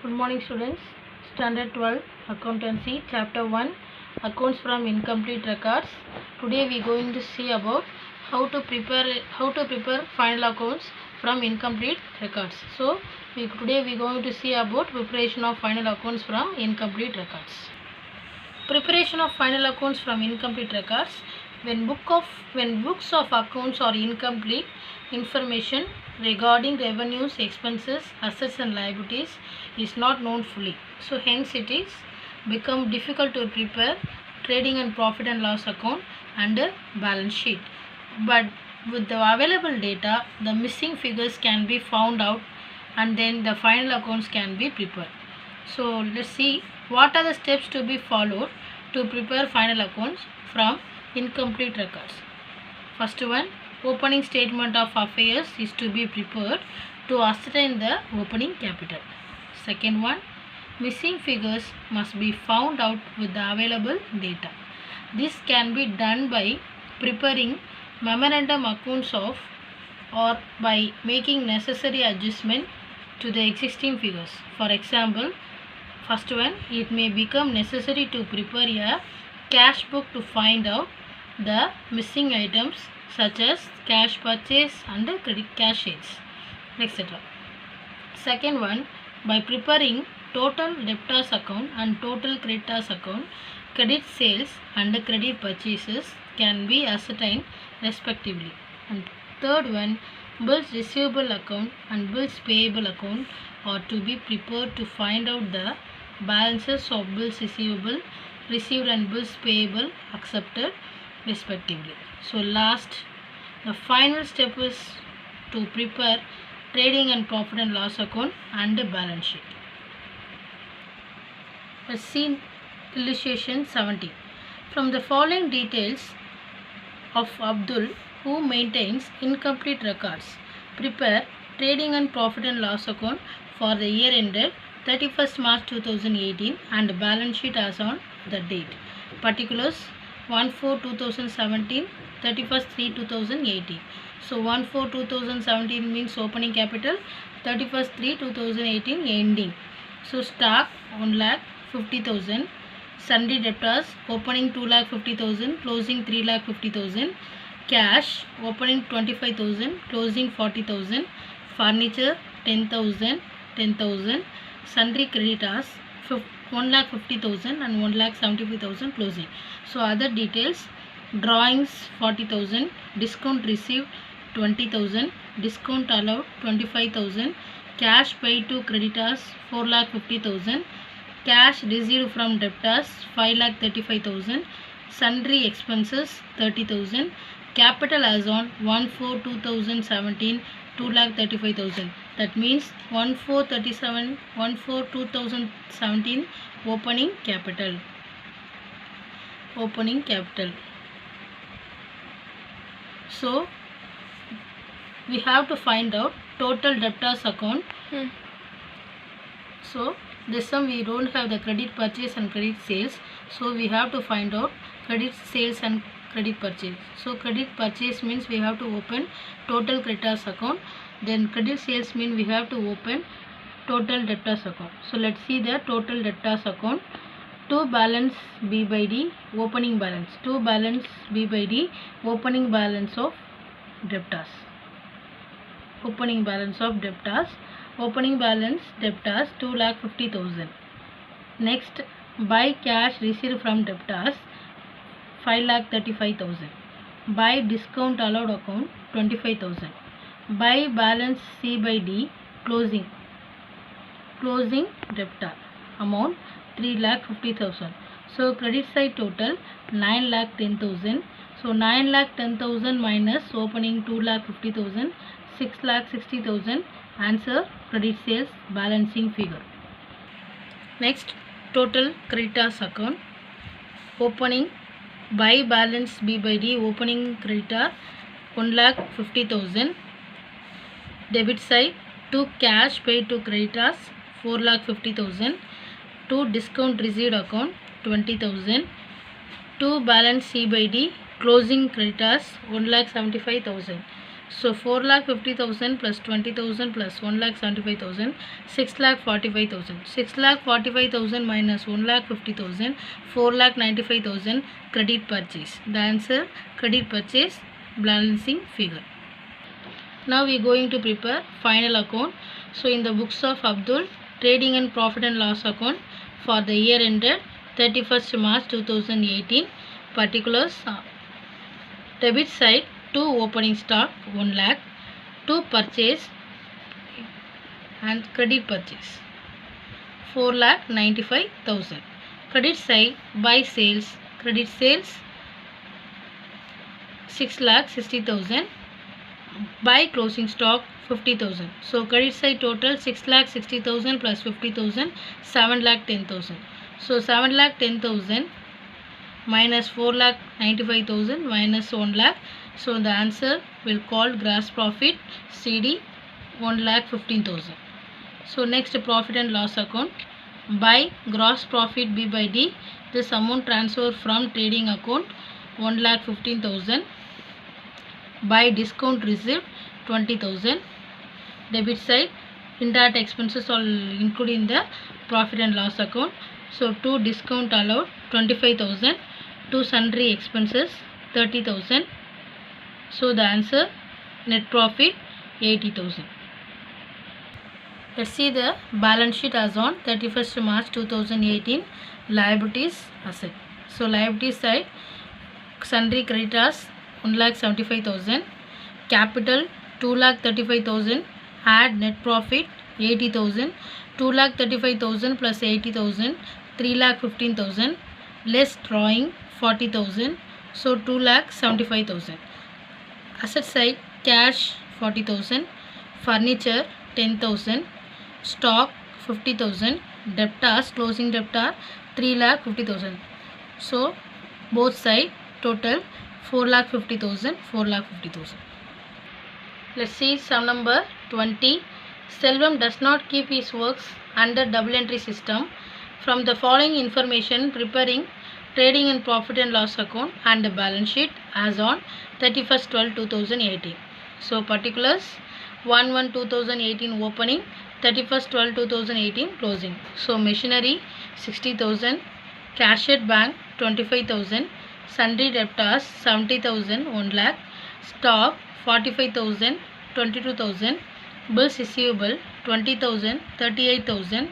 Good morning, students. Standard 12 Accountancy Chapter 1 Accounts from Incomplete Records. Today we are going to see about how to prepare final accounts from incomplete records. So today we are going to see about preparation of final accounts from incomplete records. Preparation of final accounts from incomplete records. When books of accounts are incomplete, information regarding revenues, expenses, assets and liabilities is not known fully. So hence it is become difficult to prepare trading and profit and loss account and a balance sheet. But with the available data, the missing figures can be found out and then the final accounts can be prepared. So let's see what are the steps to be followed to prepare final accounts from incomplete records. First one, opening statement of affairs is to be prepared to ascertain the opening capital. Second one, missing figures must be found out with the available data. This can be done by preparing memorandum accounts of or by making necessary adjustment to the existing figures. For example, first one, it may become necessary to prepare a cash book to find out the missing items such as cash purchase and credit cash sales, etc. Second one, by preparing total debtors account and total creditors account, credit sales and credit purchases can be ascertained respectively. And third one, bills receivable account and bills payable account are to be prepared to find out the balances of bills receivable, received and bills payable accepted respectively. So the final step is to prepare trading and profit and loss account and a balance sheet. Let's see illustration 17. From the following details of Abdul, who maintains incomplete records, prepare trading and profit and loss account for the year ended 31st March 2018 and balance sheet as on the date. Particulars 1/4/2017, 31st/3/2018. So 1/4/2017 means opening capital, 31st/3/2018 ending. So stock 1,50,000, sundry debtors opening 2,50,000, closing 3,50,000, cash opening 25,000, closing 40,000, furniture 10,000, 10,000, sundry creditors 1,50,000 and 1,75,000 closing. So other details, drawings 40,000, discount received 20,000, discount allowed 25,000, cash paid to creditors 4,50,000, cash received from debtors 5,35,000, sundry expenses 30,000, capital as on 1/4/2017 2,35,000. That means 1/4/2017 opening capital. So we have to find out total debtors account. So this time we don't have the credit purchase and credit sales, so we have to find out credit sales and credit purchase. So credit purchase means we have to open total creditors account, then credit sales means we have to open total debtors account. So let's see the total debtors account. To balance B by D, opening balance. To balance B by D, opening balance of debtors. Opening balance debtors 2,50,000. Next, buy cash received from debtors 5,35,000. Buy discount allowed account 25,000. Buy balance C by D, closing debtor amount 3,50,000. So credit side total 9,10,000. So 9,10,000 minus opening 2,50,000, 6,60,000. Answer credit sales balancing figure. Next, total creditors account. Opening buy balance B by D, opening creditor 1,50,000. Debit side, to cash paid to creditors 4,50,000. To discount received account 20,000. To balance C by D, closing creditors 1,75,000. So 4,50,000 plus 20,000 plus 1,75,000, 6,45,000. 6,45,000 minus 1,50,000, 4,95,000 credit purchase. The answer credit purchase balancing figure. Now we are going to prepare final account. So in the books of Abdul, trading and profit and loss account for the year ended 31st March 2018. Particulars: debit side, to opening stock 1 lakh, to purchase and credit purchase 4,95,000. Credit side, buy sales, credit sales 6,60,000, buy closing stock 50,000. So credit side total 6,60,000 plus 50,000, 7,10,000. So 7,10,000 minus 4,95,000 minus 1 lakh. So the answer will call gross profit CD 1,15,000. So next, profit and loss account. By gross profit B by D, this amount transfer from trading account 1,15,000. By discount received 20,000. Debit side, indirect expenses all included in the profit and loss account. So to discount allowed 25,000, to sundry expenses 30,000. So the answer net profit 80,000. Let's see the balance sheet as on 31st March 2018. Liabilities, asset. So liabilities side, sundry creditors 1,75,000, capital 2,35,000, add net profit 80,000, 2,35,000 plus 80,000, 3,15,000, less drawing 40,000, so 2,75,000. Asset side, cash 40,000, furniture 10,000, stock 50,000, debtors, closing debtor 3,50,000. So both side total 4,50,000, 4,50,000. Let's see sum number 20. Selvam does not keep his works under double entry system. From the following information, preparing trading and profit and loss account and the balance sheet as on 31st 12/2018. So particulars: 1/1/2018 opening, 31st 12/2018 closing. So machinery 60,000, cash at bank 25,000, sundry debtors 70,000, 1 lakh, stock 45,000, 22,000, bills receivable 20,000, 38,000,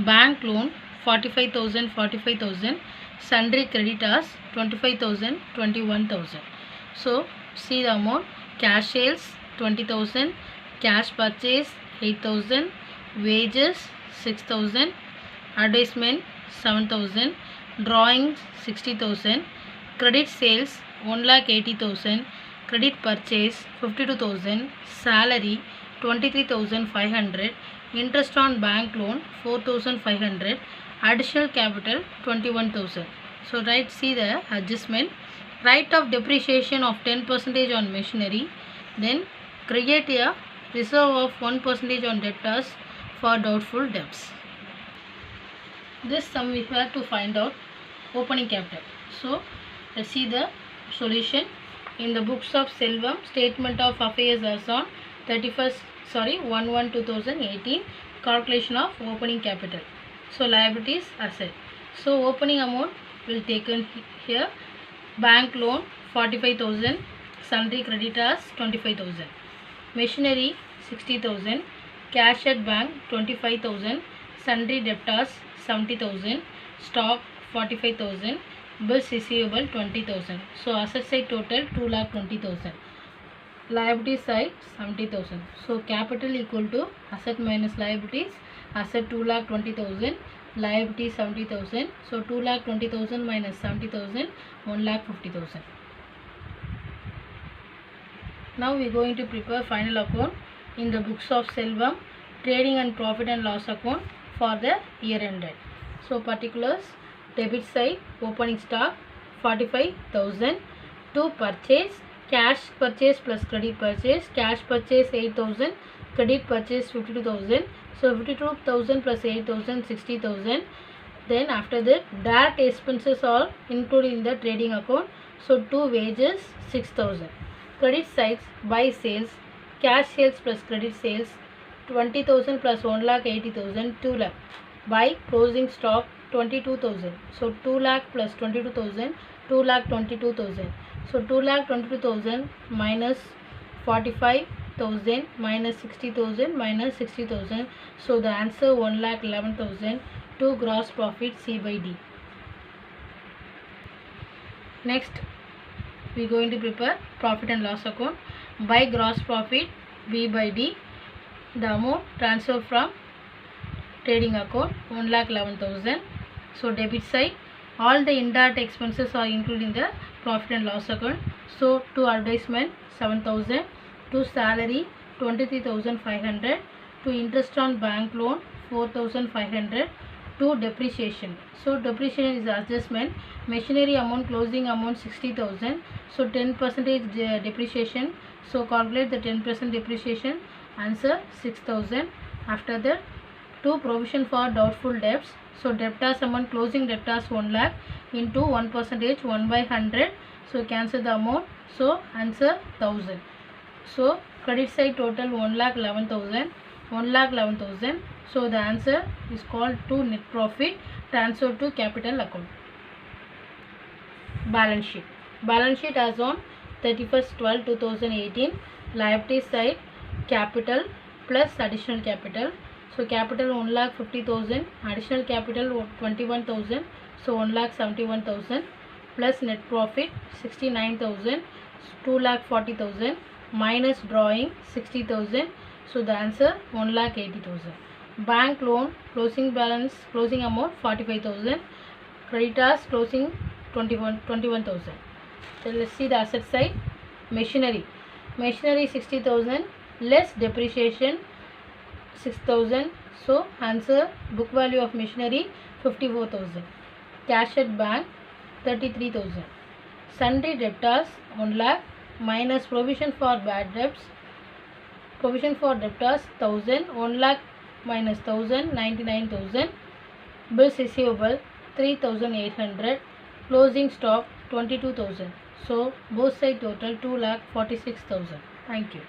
bank loan 45,000, 45,000, sundry creditors 25,000, 21,000. So see the amount: cash sales 20,000, cash purchase 8,000, wages 6,000, advertisement 7,000, drawings 60,000, credit sales 1,80,000, credit purchase 52,000, salary 23,500, interest on bank loan 4,500, additional capital 21,000. So see the adjustment. Rate of depreciation of 10% on machinery, then create a reserve of 1% on debtors for doubtful debts. This sum we have to find out opening capital. So let's see the solution. In the books of Selvam, statement of affairs as on 1/1/2018, calculation of opening capital. So liabilities, asset. So opening amount will taken here: bank loan 45,000, sundry creditors 25,000, machinery 60,000, cash at bank 25,000, sundry debtors 70,000, stock 45,000, bills receivable 20,000. So asset side total 2,20,000, liability side 70,000. So capital equal to asset minus liabilities. Asset 2,20,000, liability 70,000. So 2,20,000 minus 70,000, 1,50,000. Now we are going to prepare final account in the books of Selvam, trading and profit and loss account for the year ended. So particulars: debit side, opening stock 45,000, to purchase, cash purchase plus credit purchase, cash purchase 8,000, credit purchase 52,000. So 52,000 plus 8,000, 60,000. Then after that, direct expenses all included in the trading account. So to wages 6,000, Credit sides, buy sales, cash sales plus credit sales, 20,000 plus 1,80,000, 2 lakh. Buy closing stock 22,000. So 2 lakh plus 22,000, 2 lakh 22,000. So 2 lakh 22,000 minus 45,000 minus 60,000 minus 60,000. So the answer 1,11,000. To gross profit C by D. Next, we are going to prepare profit and loss account. By gross profit B by D, the amount transferred from trading account 1,11,000. So debit side, all the indirect expenses are included in the profit and loss account. So to advertisement 7,000, to salary 23,500, to interest on bank loan 4,500, to depreciation. So depreciation is adjustment. Machinery amount, closing amount 60,000. So 10% depreciation. So calculate the 10% depreciation. Answer 6,000. After that, to provision for doubtful debts. So debtors amount, closing debtors 1 lakh into 1%, 1 by 100. So cancel the amount. So answer 1,000. So credit side total 1,11,000. 1,11,000. So the answer is called to net profit transferred to capital account. Balance sheet. Balance sheet as on 31st/12/2018. Liability side capital plus additional capital. So capital 1,50,000, additional capital 21,000. So 1,71,000 plus net profit 69,000, 2,40,000 minus drawing 60,000. So the answer 1,80,000. Bank loan closing balance, closing amount 45,000. Creditors closing 21,000. So let's see the asset side. Machinery. Machinery 60,000 less depreciation 6,000. So answer book value of machinery 54,000. Cash at bank 33,000. Sundry debtors 1 lakh minus provision for bad debts. Provision for debtors 1,000. 1 lakh minus 1,000 99,000. Bills receivable 3,800. Closing stock 22,000. So both side total 2,46,000. Thank you.